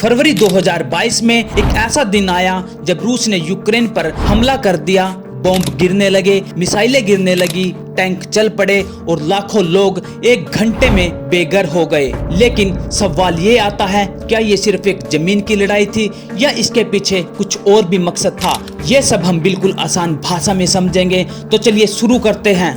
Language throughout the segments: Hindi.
फरवरी 2022 में एक ऐसा दिन आया जब रूस ने यूक्रेन पर हमला कर दिया। बॉम्ब गिरने लगे, मिसाइलें गिरने लगी, टैंक चल पड़े और लाखों लोग एक घंटे में बेघर हो गए। लेकिन सवाल ये आता है, क्या ये सिर्फ एक जमीन की लड़ाई थी या इसके पीछे कुछ और भी मकसद था? ये सब हम बिल्कुल आसान भाषा में समझेंगे, तो चलिए शुरू करते हैं।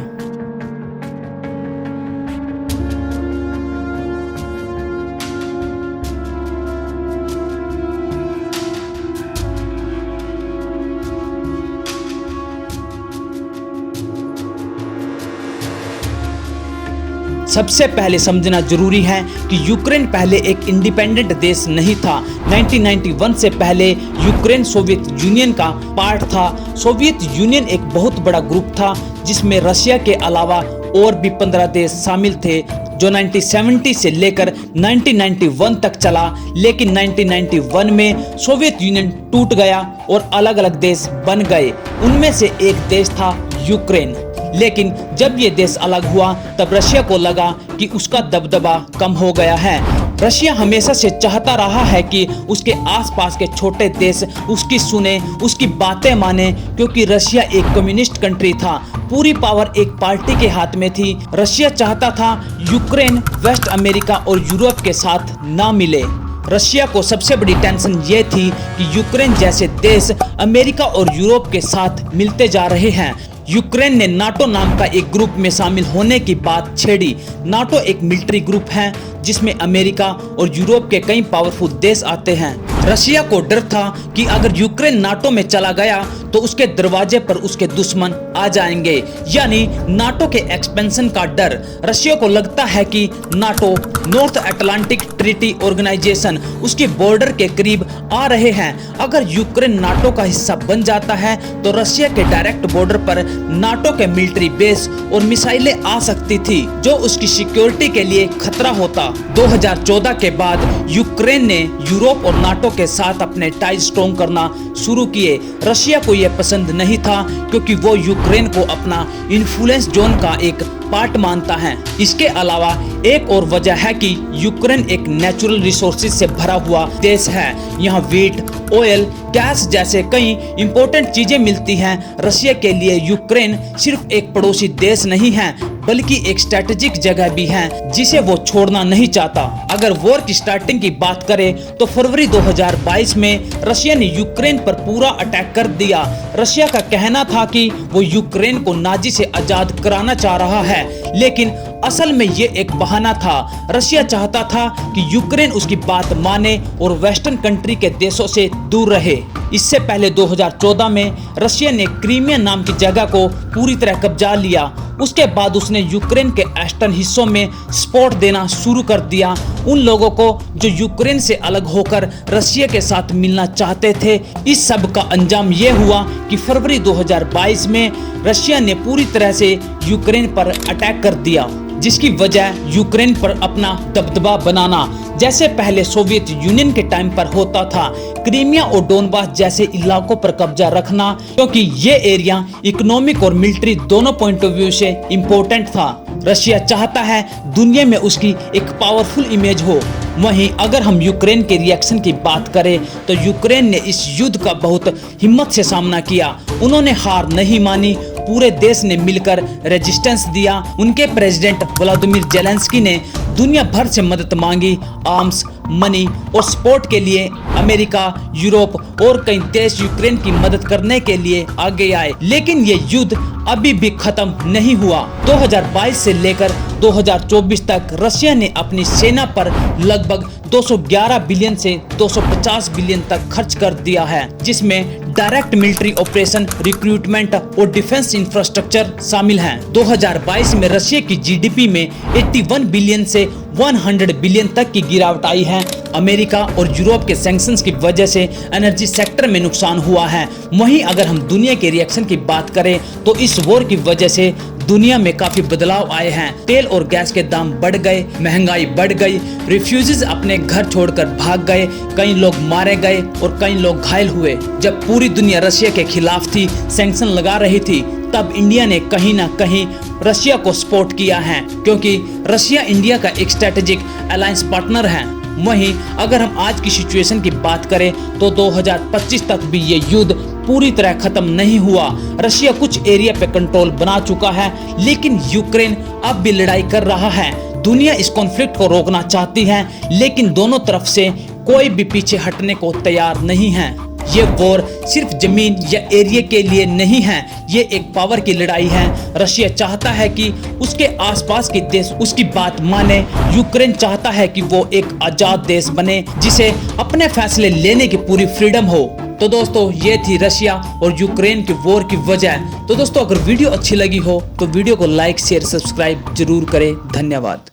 सबसे पहले समझना जरूरी है कि यूक्रेन पहले एक इंडिपेंडेंट देश नहीं था। 1991 से पहले यूक्रेन सोवियत यूनियन का पार्ट था। सोवियत यूनियन एक बहुत बड़ा ग्रुप था जिसमें रशिया के अलावा और भी 15 देश शामिल थे, जो 1970 से लेकर 1991 तक चला। लेकिन 1991 में सोवियत यूनियन टूट गया और अलग अलग देश बन गए। उनमें से एक देश था यूक्रेन। लेकिन जब ये देश अलग हुआ तब रशिया को लगा कि उसका दबदबा कम हो गया है। रशिया हमेशा से चाहता रहा है कि उसके आसपास के छोटे देश उसकी सुने, उसकी बातें माने, क्योंकि रशिया एक कम्युनिस्ट कंट्री था। पूरी पावर एक पार्टी के हाथ में थी। रशिया चाहता था यूक्रेन वेस्ट अमेरिका और यूरोप के साथ ना मिले। रशिया को सबसे बड़ी टेंशन ये थी कि यूक्रेन जैसे देश अमेरिका और यूरोप के साथ मिलते जा रहे हैं। यूक्रेन ने नाटो नाम का एक ग्रुप में शामिल होने की बात छेड़ी। नाटो एक मिलिट्री ग्रुप है जिसमें अमेरिका और यूरोप के कई पावरफुल देश आते हैं। रशिया को डर था कि अगर यूक्रेन नाटो में चला गया तो उसके दरवाजे पर उसके दुश्मन आ जाएंगे, यानी नाटो के एक्सपेंशन का डर। रशिया को लगता है कि NATO, North Atlantic Treaty Organization, उसके बॉर्डर के करीब आ रहे हैं। अगर यूक्रेन नाटो का हिस्सा बन जाता है तो रशिया के डायरेक्ट बॉर्डर पर नाटो के मिलिट्री बेस और मिसाइलें आ सकती थी, जो उसकी सिक्योरिटी के लिए खतरा होता। 2014 के बाद यूक्रेन ने यूरोप और नाटो के साथ अपने टाई स्ट्रॉन्ग करना शुरू किए। रशिया को यह पसंद नहीं था क्योंकि वो यूक्रेन को अपना इन्फ्लुएंस जोन का एक पार्ट मानता है। इसके अलावा एक और वजह है कि यूक्रेन एक नेचुरल रिसोर्सेज से भरा हुआ देश है। यहाँ वीट, ऑयल, गैस जैसे कई इंपॉर्टेंट चीजें मिलती हैं। रशिया के लिए यूक्रेन सिर्फ एक पड़ोसी देश नहीं है बल्कि एक स्ट्रेटेजिक जगह भी है जिसे वो छोड़ना नहीं चाहता। अगर वॉर की स्टार्टिंग की बात करें तो फरवरी 2022 में रशिया ने यूक्रेन पर पूरा अटैक कर दिया। रशिया का कहना था कि वो यूक्रेन को नाजी से आजाद कराना चाह रहा है, लेकिन असल में ये एक बहाना था। रशिया चाहता था कि यूक्रेन उसकी बात माने और वेस्टर्न कंट्री के देशों से दूर रहे। इससे पहले 2014 में रशिया ने क्रीमिया नाम की जगह को पूरी तरह कब्जा लिया। उसके बाद उसने यूक्रेन के ईस्टर्न हिस्सों में सपोर्ट देना शुरू कर दिया उन लोगों को जो यूक्रेन से अलग होकर रशिया के साथ मिलना चाहते थे। इस सब का अंजाम ये हुआ कि फरवरी 2022 में रशिया ने पूरी तरह से यूक्रेन पर अटैक कर दिया, जिसकी वजह यूक्रेन पर अपना दबदबा बनाना, जैसे पहले सोवियत यूनियन के टाइम पर होता था। क्रीमिया और डोनबास जैसे इलाकों पर कब्जा रखना, क्योंकि ये एरिया इकोनॉमिक और मिलिट्री दोनों पॉइंट ऑफ व्यू से इम्पोर्टेंट था। रशिया चाहता है दुनिया में उसकी एक पावरफुल इमेज हो। वहीं अगर हम यूक्रेन के रिएक्शन की बात करें तो यूक्रेन ने इस युद्ध का बहुत हिम्मत से सामना किया। उन्होंने हार नहीं मानी, पूरे देश ने मिलकर रेजिस्टेंस दिया। उनके प्रेसिडेंट व्लादिमीर जेलेंस्की ने दुनिया भर से मदद मांगी। आर्म्स, मनी और सपोर्ट के लिए अमेरिका, यूरोप और कई देश यूक्रेन की मदद करने के लिए आगे आए। लेकिन ये युद्ध अभी भी खत्म नहीं हुआ। 2022 से लेकर 2024 तक रशिया ने अपनी सेना पर लगभग 211 बिलियन से 250 बिलियन तक खर्च कर दिया है, जिसमें डायरेक्ट मिलिट्री ऑपरेशन, रिक्रूटमेंट और डिफेंस इंफ्रास्ट्रक्चर शामिल हैं। 2022 में रशिया की जीडीपी में 81 बिलियन से 100 बिलियन तक की गिरावट आई है। अमेरिका और यूरोप के सैंक्शंस की वजह से एनर्जी सेक्टर में नुकसान हुआ है। वहीं अगर हम दुनिया के रिएक्शन की बात करें तो इस वॉर की वजह से दुनिया में काफी बदलाव आए हैं। तेल और गैस के दाम बढ़ गए, महंगाई बढ़ गई, रिफ्यूजीज अपने घर छोड़कर भाग गए, कई लोग मारे गए और कई लोग घायल हुए। जब पूरी दुनिया रशिया के खिलाफ थी, सैंक्शन लगा रही थी, तब इंडिया ने कहीं ना कहीं रशिया को सपोर्ट किया है, क्योंकि रशिया इंडिया का एक स्ट्रेटेजिक अलायंस पार्टनर है। वहीं अगर हम आज की सिचुएशन की बात करें तो 2025 तक भी ये युद्ध पूरी तरह खत्म नहीं हुआ। रशिया कुछ एरिया पे कंट्रोल बना चुका है, लेकिन यूक्रेन अब भी लड़ाई कर रहा है। दुनिया इस कॉन्फ्लिक्ट को रोकना चाहती है, लेकिन दोनों तरफ से कोई भी पीछे हटने को तैयार नहीं है। ये वॉर सिर्फ जमीन या एरिया के लिए नहीं है, ये एक पावर की लड़ाई है। रशिया चाहता है कि उसके आसपास के देश उसकी बात माने। यूक्रेन चाहता है कि वो एक आजाद देश बने जिसे अपने फैसले लेने की पूरी फ्रीडम हो। तो दोस्तों, ये थी रशिया और यूक्रेन के वॉर की वजह। तो दोस्तों, अगर वीडियो अच्छी लगी हो तो वीडियो को लाइक शेयर सब्सक्राइब जरूर करें। धन्यवाद।